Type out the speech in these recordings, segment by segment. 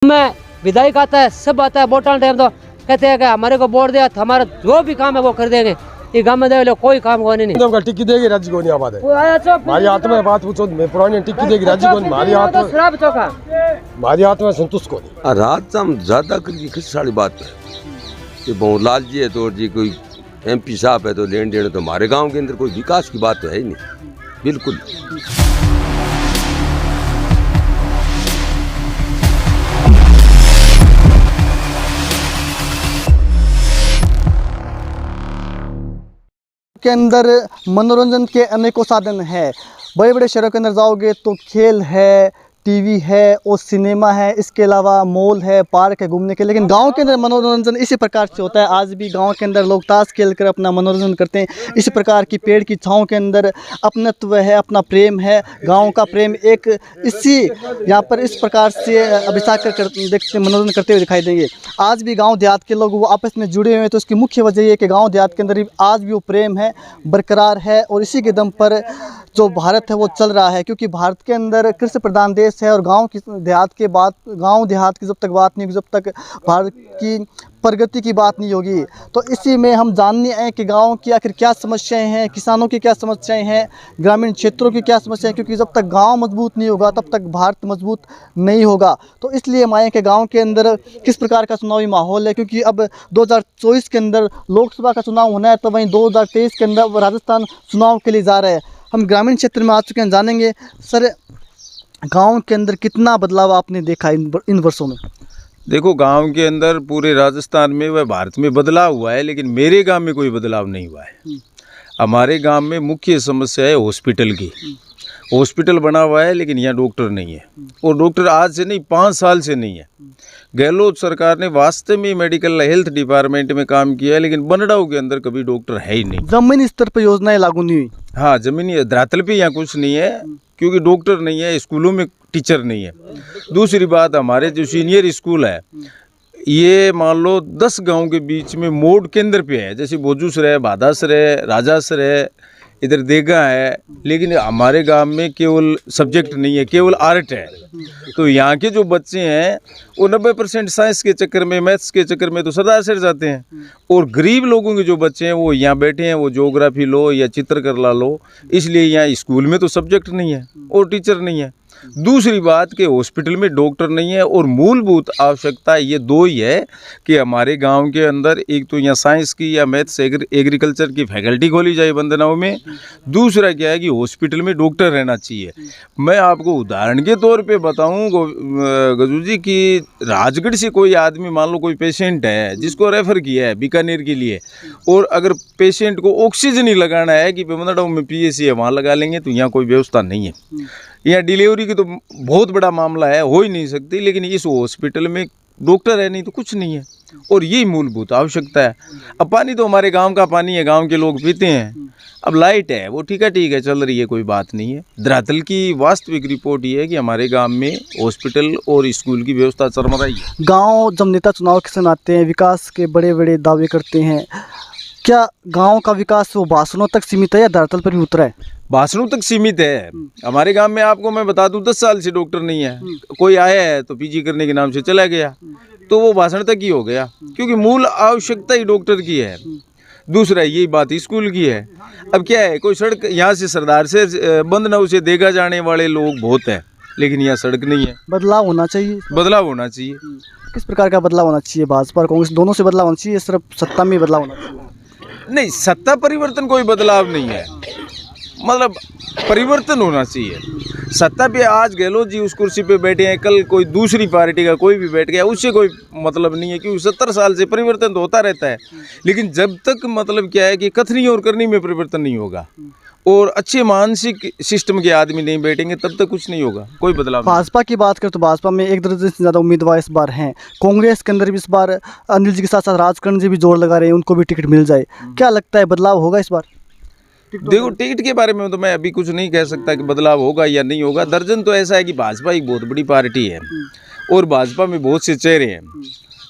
उसमें विधायक आता है, सब आता है, वोट टाइम तो कहते हैं कि हमारे को वोट दिया, हमारा जो भी काम है वो कर देंगे। ये गाँव में दे कोई काम होने नहीं। टिक्की देगी राज्य को नहीं आबाद है। हमारी हाथ में बात पूछो, पुरानी टिक्की देगी राज्य को, हमारी हाथ में संतुष्ट को नहीं। रात हम ज्यादा किस सारी बात है कि बहुलाल जी है तो जी कोई MP साहब है तो लेन देन, तो हमारे गांव के अंदर कोई विकास की बात तो है ही नहीं, बिल्कुल। के अंदर मनोरंजन के अनेकों साधन है। बड़े बड़े शहरों के अंदर जाओगे तो खेल है, टीवी है और सिनेमा है, इसके अलावा मॉल है, पार्क है घूमने के। लेकिन गांव के अंदर मनोरंजन इसी प्रकार से होता है। आज भी गांव के अंदर लोग ताश खेल कर अपना मनोरंजन करते हैं। इसी प्रकार की पेड़ की छाँव के अंदर अपनत्व है, अपना प्रेम है, गांव का प्रेम एक इसी यहाँ पर इस प्रकार से अभिषेक कर देखते मनोरंजन करते हुए दिखाई देंगे। आज भी गाँव देहात के लोग वो आपस में जुड़े हुए हैं। तो उसकी मुख्य वजह ये है कि गाँव देहात के अंदर आज भी वो प्रेम है, बरकरार है और इसी के दम पर जो भारत है वो चल रहा है। क्योंकि भारत के अंदर कृषि प्रधान देश है और गांव की देहात की जब तक बात नहीं होगी, जब तक भारत की प्रगति की बात नहीं होगी। तो इसी में हम जानने आए कि गांव की आखिर क्या समस्याएं हैं, किसानों की क्या समस्याएं हैं, ग्रामीण क्षेत्रों की क्या समस्याएं हैं। क्योंकि जब तक गांव मजबूत नहीं होगा तब तक भारत मजबूत नहीं होगा। तो इसलिए हम आए कि गाँव के अंदर किस प्रकार का चुनावी माहौल है। क्योंकि अब 2024 के अंदर लोकसभा का चुनाव होना है, तो वहीं 2023 के अंदर राजस्थान चुनाव के लिए जा रहे हैं। हम ग्रामीण क्षेत्र में आ चुके हैं, जानेंगे सर गांव के अंदर कितना बदलाव आपने देखा इन वर्षों में। देखो, गांव के अंदर पूरे राजस्थान में व भारत में बदलाव हुआ है, लेकिन मेरे गांव में कोई बदलाव नहीं हुआ है। हमारे गांव में मुख्य समस्या है हॉस्पिटल की। हॉस्पिटल बना हुआ है लेकिन यहाँ डॉक्टर नहीं है, और डॉक्टर आज से नहीं 5 साल से नहीं है। गहलोत सरकार ने वास्तव में मेडिकल हेल्थ डिपार्टमेंट में काम किया है, लेकिन बनडाऊ के अंदर कभी डॉक्टर है ही नहीं। जमीनी स्तर पर योजनाएं लागू नहीं हुई। हाँ, जमीनी धरातल पे यहाँ कुछ नहीं है, क्योंकि डॉक्टर नहीं है, स्कूलों में टीचर नहीं है। दूसरी बात, हमारे जो सीनियर स्कूल है ये मान लो 10 गांव के बीच में मोड़ केंद्र पे है। जैसे भोजूसर है, बादासर है, राजासर है, इधर देगा है, लेकिन हमारे गांव में केवल सब्जेक्ट नहीं है, केवल आर्ट है। तो यहाँ के जो बच्चे हैं वो 90% साइंस के चक्कर में, मैथ्स के चक्कर में तो सरदार सर जाते हैं। और गरीब लोगों के जो बच्चे हैं वो यहाँ बैठे हैं, वो ज्योग्राफी लो या चित्रकला लो, इसलिए यहाँ स्कूल में तो सब्जेक्ट नहीं है और टीचर नहीं है। दूसरी बात कि हॉस्पिटल में डॉक्टर नहीं है, और मूलभूत आवश्यकता ये 2 ही है कि हमारे गांव के अंदर एक तो यहाँ साइंस की या मैथ्स एग्रीकल्चर की फैकल्टी खोली जाए बंदनाओं में। दूसरा क्या है कि हॉस्पिटल में डॉक्टर रहना चाहिए। मैं आपको उदाहरण के तौर पे बताऊं गजू जी कि राजगढ़ से कोई आदमी मान लो कोई पेशेंट है जिसको रेफ़र किया है बीकानेर के लिए, और अगर पेशेंट को ऑक्सीजन ही लगाना है कि बंदनाओं में PSC है वहाँ लगा लेंगे, तो यहाँ कोई व्यवस्था नहीं है। यहाँ डिलीवरी की तो बहुत बड़ा मामला है, हो ही नहीं सकती, लेकिन इस हॉस्पिटल में डॉक्टर है नहीं तो कुछ नहीं है, और यही मूलभूत आवश्यकता है। अब पानी तो हमारे गांव का पानी है, गांव के लोग पीते हैं। अब लाइट है वो ठीक है चल रही है, कोई बात नहीं है। धरातल की वास्तविक रिपोर्ट ये है कि हमारे गांव में हॉस्पिटल और स्कूल की व्यवस्था चरमराई है। गाँव जब नेता चुनाव के समय आते हैं, विकास के बड़े बड़े दावे करते हैं, क्या गाँव का विकास वो भाषणों तक सीमित है या धरातल पर भी उतरा है? भाषणों तक सीमित है। हमारे गांव में आपको मैं बता दूं 10 साल से डॉक्टर नहीं है। कोई आया है तो PG करने के नाम से चला गया, तो वो भाषण तक ही हो गया, क्योंकि मूल आवश्यकता ही डॉक्टर की है। दूसरा यही बात स्कूल की है। अब क्या है, कोई सड़क यहाँ से सरदार से बंदनाऊ से देगा जाने वाले लोग बहुत है, लेकिन यहाँ सड़क नहीं है। बदलाव होना चाहिए। बदलाव होना चाहिए। किस प्रकार का बदलाव होना चाहिए? भाजपा और कांग्रेस दोनों से बदलाव होना चाहिए, सिर्फ सत्ता में बदलाव होना चाहिए? नहीं, सत्ता परिवर्तन कोई बदलाव नहीं है, मतलब परिवर्तन होना चाहिए। सत्ता पे आज गहलोत जी उस कुर्सी पे बैठे हैं, कल कोई दूसरी पार्टी का कोई भी बैठ गया, उससे कोई मतलब नहीं है, क्योंकि 70 साल से परिवर्तन तो होता रहता है। लेकिन जब तक मतलब क्या है कि कथनी और करनी में परिवर्तन नहीं होगा और अच्छे मानसिक सिस्टम के आदमी नहीं बैठेंगे, तब तक कुछ नहीं होगा, कोई बदलाव। भाजपा की बात करें तो भाजपा में 1 दर्जन से ज़्यादा उम्मीदवार इस बार हैं। कांग्रेस के अंदर भी इस बार अनिल जी के साथ साथ राजकरण जी भी जोर लगा रहे हैं, उनको भी टिकट मिल जाए। क्या लगता है बदलाव होगा इस बार? देखो, टिकट के बारे में तो मैं अभी कुछ नहीं कह सकता कि बदलाव होगा या नहीं होगा। दर्जन तो ऐसा है कि भाजपा एक बहुत बड़ी पार्टी है और भाजपा में बहुत से चेहरे हैं,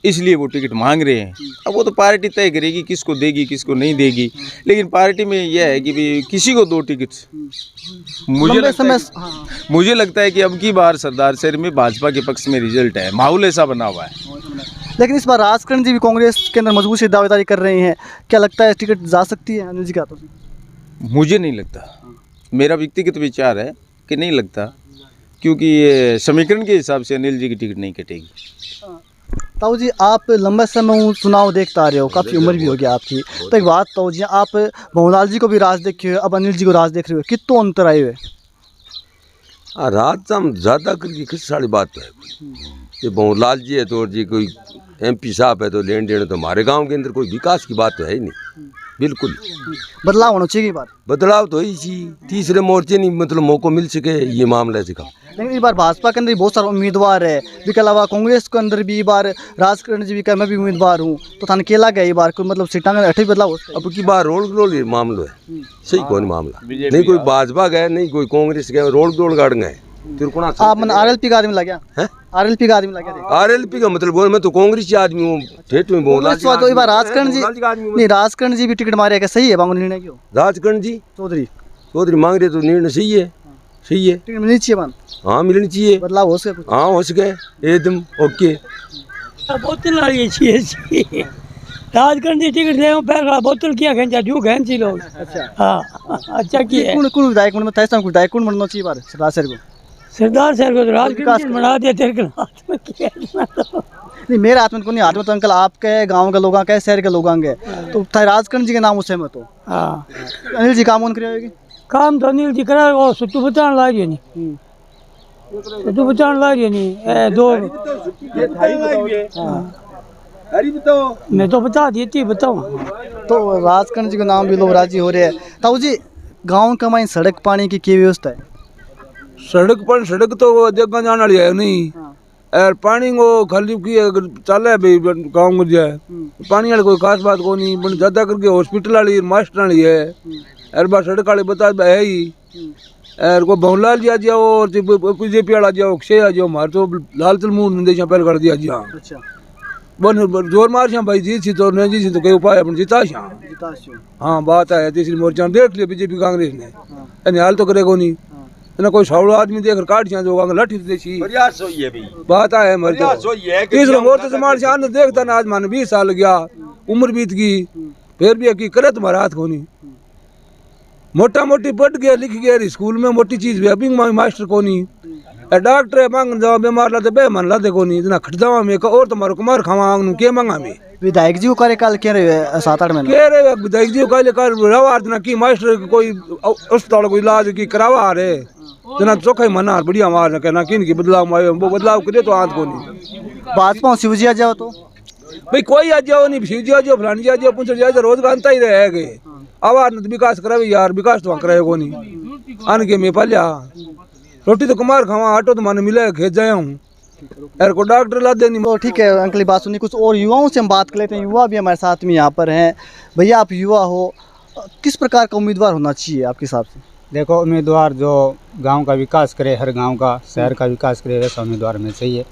इसलिए वो टिकट मांग रहे हैं। अब वो तो पार्टी तय करेगी किसको देगी किसको नहीं देगी, लेकिन पार्टी में यह है कि भाई किसी को 2 टिकट। मुझे लगता है कि अब की बार सरदार शहर में भाजपा के पक्ष में रिजल्ट है, माहौल ऐसा बना हुआ है। लेकिन इस बार राजकरण जी भी कांग्रेस के अंदर मजबूत से दावेदारी कर रहे हैं, क्या लगता है टिकट जा सकती है अनिल जी के हाथों से? मुझे नहीं लगता, मेरा व्यक्तिगत विचार है कि नहीं लगता, क्योंकि ये समीकरण के हिसाब से अनिल जी की टिकट नहीं कटेगी। ताऊ जी, आप लंबा समय चुनाव देखते आ रहे हो, काफ़ी उम्र भी हो गया आपकी, तो एक बात ताऊ जी, आप भवनलाल जी को भी राज देखे हो, अब अनिल जी को राज देख रहे हो, कितना अंतर आए हुए? रात हम ज़्यादा करके किस सारी बात है। ये भवनलाल जी है तो जी कोई MP साहब है तो लेन देन तो हमारे गांव के अंदर कोई विकास की बात तो है ही नहीं, बिल्कुल। बदलाव होना चाहिए बार, बदलाव तो ही सी तीसरे मोर्चे नहीं मतलब मौका मिल सके, ये मामला है। लेकिन इस बार भाजपा के अंदर भी बहुत सारे उम्मीदवार है, इसके अलावा कांग्रेस के अंदर भी बार राजकरण जी भी कहा मैं भी उम्मीदवार हूँ, तो थाने केला गया बार कोई मतलब सीटा में अठे बदलाव हो। अब की बार रोड मामला है, सही कौन मामला नहीं, कोई भाजपा गए नहीं कोई कांग्रेस गए, रोड गाड़ गए। आप मन RLP का आदमी लगा है, RLP का आदमी लगा है। RLP का मतलब बोल मैं तो कांग्रेस के आदमी हूँ, ठेठ में बोल तो इस बार राजकरण जी नहीं, राजकरण जी भी टिकट मारे क्या, सही है बांगो निर्णय क्यों? राजकरण जी चौधरी मांग रहे तो निर्णय सही है, सही है, टिकट मिलनी चाहिए, हाँ मिलनी चाहिए, बदलाव हो सके, हाँ हो सके एकदम ओके। बोतल वाली चाहिए राजकरण जी टिकट ले पैसा बोतल किया खेंचा जो खेंची लोग। अच्छा हाँ अच्छा किया। कौन विधायक में तैसा कुछ विधायक कौन बनना चाहिए बार सरदार सरदार को तो राजकरण बना दिया, तेरे के हाथ में किया नहीं, मेरे हाथ में को नहीं, हाथ में तो अंकल आपके गांव के लोग के शहर के लोग आएंगे, तो राजकरण जी के नाम उससे मत हो। हाँ अनिल जी काम करेगी, काम तो अनिल जी करा, वो सुट्टू बचाने लग गया नहीं, सुट्टू बचाने लग गया नहीं, 2 मैं तो बता दी थी, बताओ। तो राजकरण जी के नाम भी लोग राजी हो रहे हैं। ताऊ जी, गाँव का माइन सड़क पानी की क्या व्यवस्था है? सड़क तो देखा जाने वाली है नहीं, और पानी को खाली की चले भाई गाँव में जाए, पानी वाली कोई खास बात को नहीं, पर ज्यादा करके हॉस्पिटल वाली मास्टर वाली है, और बात सड़क वाली बता है ही, और को भवनलाल जी आ जाओ और BJP वाला जाओ, क्षय आ जाओ, हमारे तो लाल तलमून देश पहले कर दिया जी। हाँ बन जोर मार श्याम भाई जी तो नहीं जी तो कोई उपाय अपन जीता श्याम। हाँ बात है, तीसरी मोर्चा देख लिया BJP कांग्रेस ने, हाल तो करेगा नहीं ना, कोई 100 आदमी देख काट छा जो लठी देसी बात है मर तो तीसरा मोर्चा समाज से आने देखता ना, आज मान 20 साल गया, उम्र बीत गई, फिर भी की करे तुम्हारा हाथ को नहीं, मोटा मोटी पढ़ गया लिख गया स्कूल में, मोटी चीज भी अभी मास्टर को नहीं, डॉक्टर है मांग जाओ बीमार लाते बे मन लाते को नहीं, इतना खटजावा में और तुम्हारे कुमार खावा के मांगा में। विधायक जी को कार्यकाल क्या रहे 7-8 महीने कह रहे विधायक जी को कार्यकाल रवा ना की मास्टर कोई अस्पताल को इलाज की करावा रहे जना चौखा ही मना बढ़िया मार कहना किन की बदलाव आयो, वो बदलाव करे तो हाथ को नहीं। भाजपा शिवजी आ जाओ तो भाई कोई आ जाओ नहीं, शिवजी आ जाओ फलानी आ जाओ पुंछ जाओ, रोजगार अंता ही रह गए, आवाज विकास करावे यार, विकास तो कराए को नहीं, आन के मैं पालिया रोटी तो कुमार खावा, ऑटो तो माने मिले खेत जाया हूँ, यार को डॉक्टर ला देनी। तो ठीक है अंकल बात सुनी, कुछ और युवाओं से हम बात कर लेते हैं, युवा भी हमारे साथ में यहाँ पर हैं। भैया आप युवा हो, किस प्रकार का उम्मीदवार होना चाहिए आपके हिसाब से? देखो, उम्मीदवार जो गांव का विकास करे, हर गांव का शहर का विकास करे, वैसा उम्मीदवार हमें चाहिए।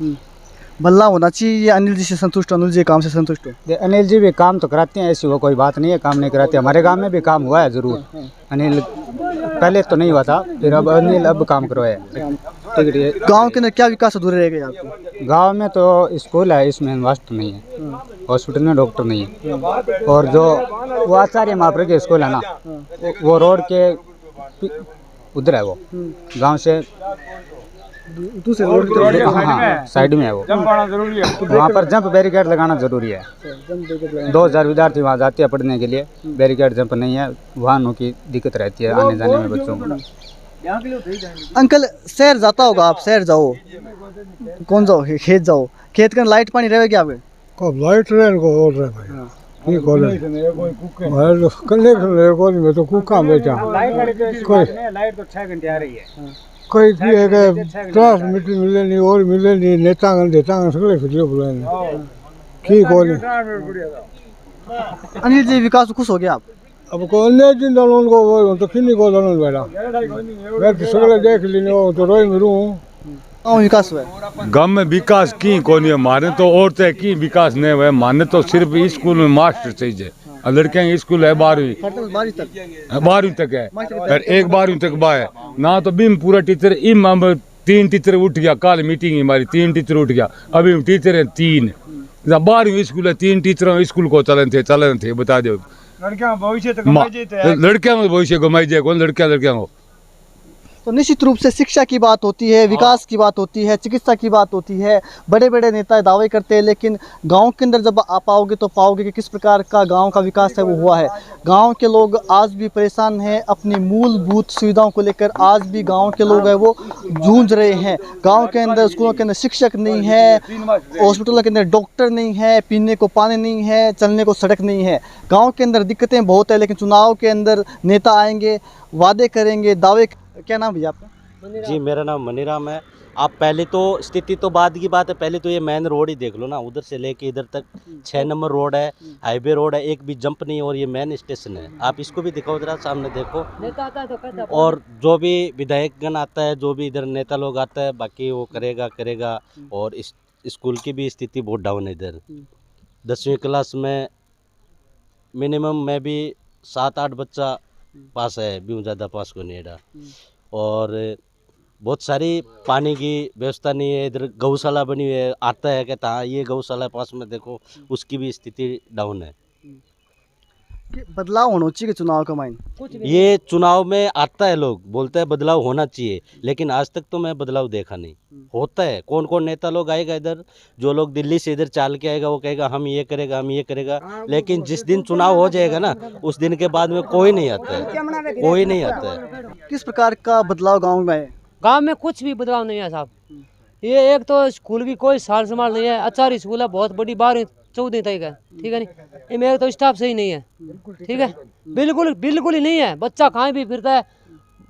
बल्ला होना चाहिए, अनिल जी से संतुष्ट हो, अनिल जी काम से संतुष्ट हो? अनिल जी भी काम तो कराते हैं, ऐसी वो कोई बात नहीं है काम नहीं कराते, हमारे गांव में भी काम हुआ है ज़रूर, अनिल पहले तो नहीं हुआ था, फिर अब अनिल अब काम करवाया। गांव के अंदर क्या विकास अधूरे रह गए आपको? गांव में तो स्कूल है, इसमें वास्तव नहीं है, हॉस्पिटल में डॉक्टर नहीं है, और जो वो आचार्य महाप्रज्ञ के स्कूल है ना, वो रोड के उधर है, वो गांव से दूसरे रोड हाँ साइड में है, वो वहाँ पर जंप बैरिकेड लगाना जरूरी है। 2000 विद्यार्थी वहाँ जाते हैं पढ़ने के लिए, बैरिकेड जंप नहीं है, वाहनों की दिक्कत रहती है आने जाने में बच्चों को। अंकल शहर जाता होगा, आप शहर जाओ, कौन जाओ, खेत जाओ, खेत का लाइट पानी रहेगा क्या आपके? कब लाइट रहे को और रहे भाई नहीं कोले मैं कनेक्शन ले को मैं तो कुका बेचा कोई लाइट तो 6 घंटे आ रही है, कोई भी है कि ट्रांसमिट मिले नहीं और मिले नहीं, नेता गन देता गन सगले फिरले बुलाने की कोले। अनिल जी विकास खुश हो गया आप? अब को अन्य दिन दालों को तो किन्हीं को दालों बैठा मैं तो सगले देख लेने वो तो रोई मिलूं गाँव विकास हुआ है? गाँव में विकास की कोनी है, माने तो औरतें की विकास नहीं हुआ, माने तो सिर्फ स्कूल में मास्टर चाहिए। लड़कियां की स्कूल है 12वीं 12वीं तक है, और एक 12वीं तक बा है ना, तो बिम पूरा टीचर इम 3 टीचर उठ गया, कल मीटिंग हमारी 3 टीचर उठ गया, अभी टीचर है 3, 12वीं स्कूल है 3 टीचरों स्कूल को चलन थे बता दो। लड़कियां में भविष्य घुमाई जाए कौन, लड़कियां को। तो निश्चित रूप से शिक्षा की बात होती है, विकास की बात होती है, चिकित्सा की बात होती है, बड़े बड़े नेता दावे करते हैं, लेकिन गांव के अंदर जब आप आओगे तो पाओगे कि किस प्रकार का गांव का विकास है वो हुआ है। गांव के लोग आज भी परेशान हैं, अपनी मूलभूत सुविधाओं को लेकर आज भी गांव के लोग हैं वो जूझ रहे हैं। गांव के अंदर स्कूलों के अंदर शिक्षक नहीं है, हॉस्पिटलों के अंदर डॉक्टर नहीं है, पीने को पानी नहीं है, चलने को सड़क नहीं है। गाँव के अंदर दिक्कतें बहुत है, लेकिन चुनाव के अंदर नेता आएंगे, वादे करेंगे, दावे। क्या नाम भैया आपका? जी मेरा नाम मनीराम है। आप पहले तो स्थिति तो बाद की बात है, पहले तो ये मेन रोड ही देख लो ना, उधर से लेके इधर तक 6 नंबर रोड है, हाईवे रोड है, एक भी जंप नहीं है, और ये मेन स्टेशन है। आप इसको भी दिखाओ जरा, सामने देखो। और जो भी विधायक गण आता है, जो भी इधर नेता लोग आता है, बाकी वो करेगा। और इस स्कूल की भी स्थिति बहुत डाउन है इधर। 10वीं क्लास में मिनिमम में भी 7-8 बच्चा पास है, भी ज़्यादा पास को नहीं है। और बहुत सारी पानी की व्यवस्था नहीं है, इधर गौशाला बनी हुई है, आता है कहता हाँ ये गौशाला पास में देखो, उसकी भी स्थिति डाउन है। बदलाव होना चाहिए चुनाव का माइन, ये चुनाव में आता है, लोग बोलते हैं बदलाव होना चाहिए, लेकिन आज तक तो मैं बदलाव देखा नहीं। होता है, कौन कौन नेता लोग आएगा इधर, जो लोग दिल्ली से इधर चाल के आएगा वो कहेगा हम ये करेगा, लेकिन जिस दिन चुनाव हो जाएगा ना, उस दिन के बाद में कोई नहीं आता है। किस प्रकार का बदलाव गाँव में है? गाँव में कुछ भी बदलाव नहीं है साहब। ये एक तो स्कूल की कोई सार संभाल नहीं है, अच्छा स्कूल है, बहुत बड़ी 12वीं-14वीं तक है, ठीक है नहीं। इनमें एक तो स्टाफ सही नहीं है, ठीक है, बिल्कुल ही नहीं है। बच्चा कहाँ भी फिरता है,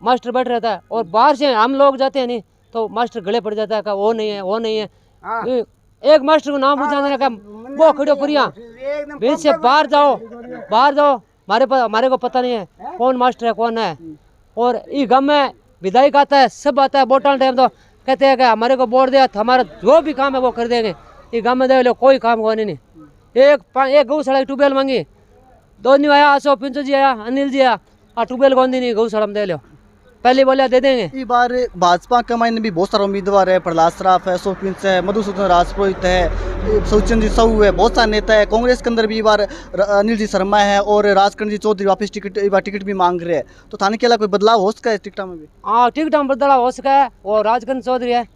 मास्टर बैठ रहता है, और बाहर से हम लोग जाते हैं नहीं तो मास्टर गले पड़ जाता है कि वो नहीं है। एक मास्टर को नाम पूछा का वो खड़ो पुरिया बीच से बाहर जाओ, हमारे को पता नहीं है कौन मास्टर है कौन है। और ये गाँव में विधायक आता है, सब आता है, वोट टाइम तो कहते हैं कि हमारे को वोट दिया, हमारा जो भी काम है वो कर देंगे। ये गाँव में दे लो कोई काम हुआ नहीं। एक गौशाला की ट्यूबवेल मांगी, 2 नहीं आया, अशोक पिंचू जी आया, अनिल जी आया, ट्यूबवेल कौन दी नहीं, गौशाला में दे लो, पहले बोले दे देंगे। इस बार भाजपा का मायने भी बहुत सारे उम्मीदवार है, प्रहलाद सराफ है, अशोक पिंच है, मधुसूदन राजपुरोहित है, सौचंद जी साहू है, बहुत सारे नेता है। कांग्रेस के अंदर भी बार अनिल जी शर्मा है, और राजकरण जी चौधरी वापस टिकट भी मांग रहे हैं। तो थाने के अलावा कोई बदलाव हो सका है टिकटा में भी? हाँ, टिकट में बदलाव हो सका है, और राजकरण चौधरी है,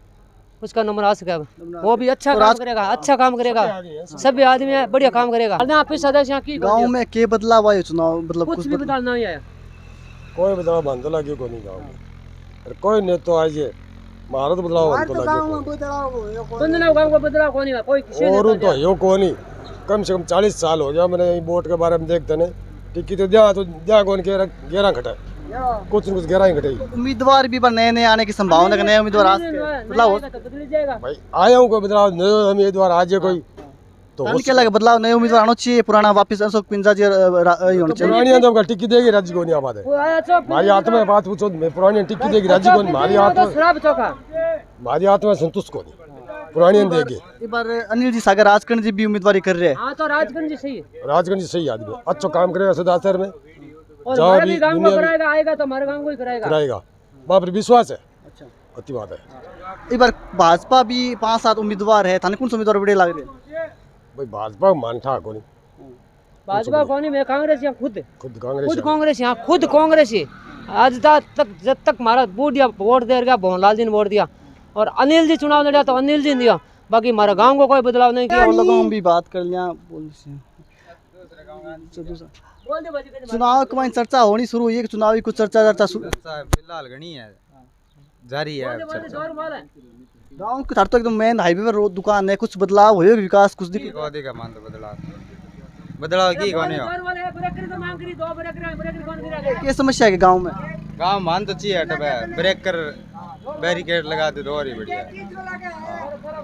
उसका नंबर आ सका है, वो भी अच्छा काम करेगा, सभी आदमी है, बढ़िया काम करेगा। गाँव में के बदलाव आए चुनाव, मतलब कुछ भी बदलाव नहीं आया, कोई बदलाव बंद लगे को नहीं गाँव में, कोई नहीं तो आज भारत बदलाव बंद लगे और तो यो को नहीं। कम से कम 40 साल हो गया मैंने वोट के बारे में देखते ने, टिकट तो जहाँ कौन गेरा घटा, कुछ गेरा ही घटे। उम्मीदवार भी नए आने की संभावना है, नए उम्मीदवार बदलाव भाई आया हूँ, कोई बदलाव नए उम्मीदवार आज कोई तो क्या लगे बदलाव, नए उम्मीदवार आना चाहिए, पुराना वापस अशोक पिंजा जी होना चाहिए। पुरानी तो टिक्की देगी राज्य को नहीं आबाद है, हमारी हाथ में बात पूछो, पुरानी टिक्की देगी राज्य को, हमारी हाथ में संतुष्ट को नहीं, पुरानी देगी। इस बार अनिल जी सागर राजकरण जी भी उम्मीदवारी कर रहे हैं। हाँ, तो राजकरण जी सही है, राजकरण जी सही आदमी, अच्छा काम करेगा सुधार में, और हमारे भी गांव को कराएगा, आएगा तो हमारे गांव को ही कराएगा, वहाँ पर विश्वास है। अच्छी बात है। इस बार भाजपा भी 5-7 उम्मीदवार है, थाने कौन से उम्मीदवार बड़े लग रहे हैं? भाई भाजपा मानता को नहीं, भाजपा को नहीं, मैं कांग्रेस यहाँ खुद कांग्रेस कांग्रेस ही आज तक, जब तक हमारा वोट दे गया, भवनलाल जी ने वोट दिया, और अनिल जी चुनाव लड़ा तो अनिल जी ने दिया, बाकी हमारा गांव को कोई बदलाव नहीं किया। लोगों भी बात कर लिया, चुनाव की चर्चा होनी शुरू हुई है, चुनावी कुछ चर्चा फिलहाल घनी है, जारी है। गाँव के तो एकदम मेन हाईवे पर रोड दुकान है, कुछ बदलाव हो विकास कुछ बदलाव की क्या समस्या है गाँव में? गाँव मान तो चाहिए, ब्रेकर बैरिकेड लगा दे तो और ही बढ़िया।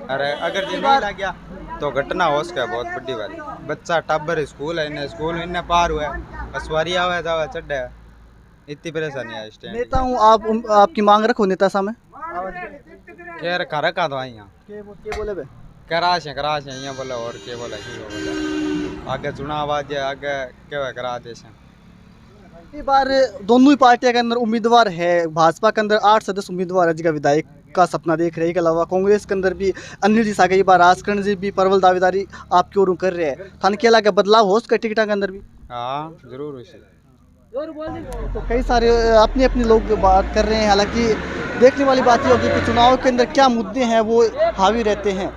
अरे अगर जी नहीं लग गया तो घटना हो सके बहुत बड़ी वाली। बच्चा टाबर स्कूल है, इन्हें स्कूल में पार हुआ है, बसवारी आवा चढ़ा है, इतनी परेशानी है इस टाइम। नेता हूँ, आप आपकी मांग रखो नेता सामने। खैर घर का दवाइयाँ के बोले बे कराश है यहाँ बोले और के बोले आगे चुनाव आ जाए आगे क्या करा दे ये बार दोनों ही पार्टियों के अंदर उम्मीदवार है। भाजपा के अंदर 8 सदस्य उम्मीदवार है जिसका विधायक का सपना देख रहे हैं। के अलावा कांग्रेस के अंदर भी अनिल जी सागे बार राजकरण जी भी परवल दावेदारी आपकी ओर कर रहे हैं। थाने के अलावा बदलाव हो सके टिकटा के अंदर भी। हाँ जरूर उसे तो कई सारे अपनी अपनी लोग बात कर रहे हैं। हालांकि देखने वाली बात ये होगी कि चुनाव के अंदर क्या मुद्दे हैं वो हावी रहते हैं।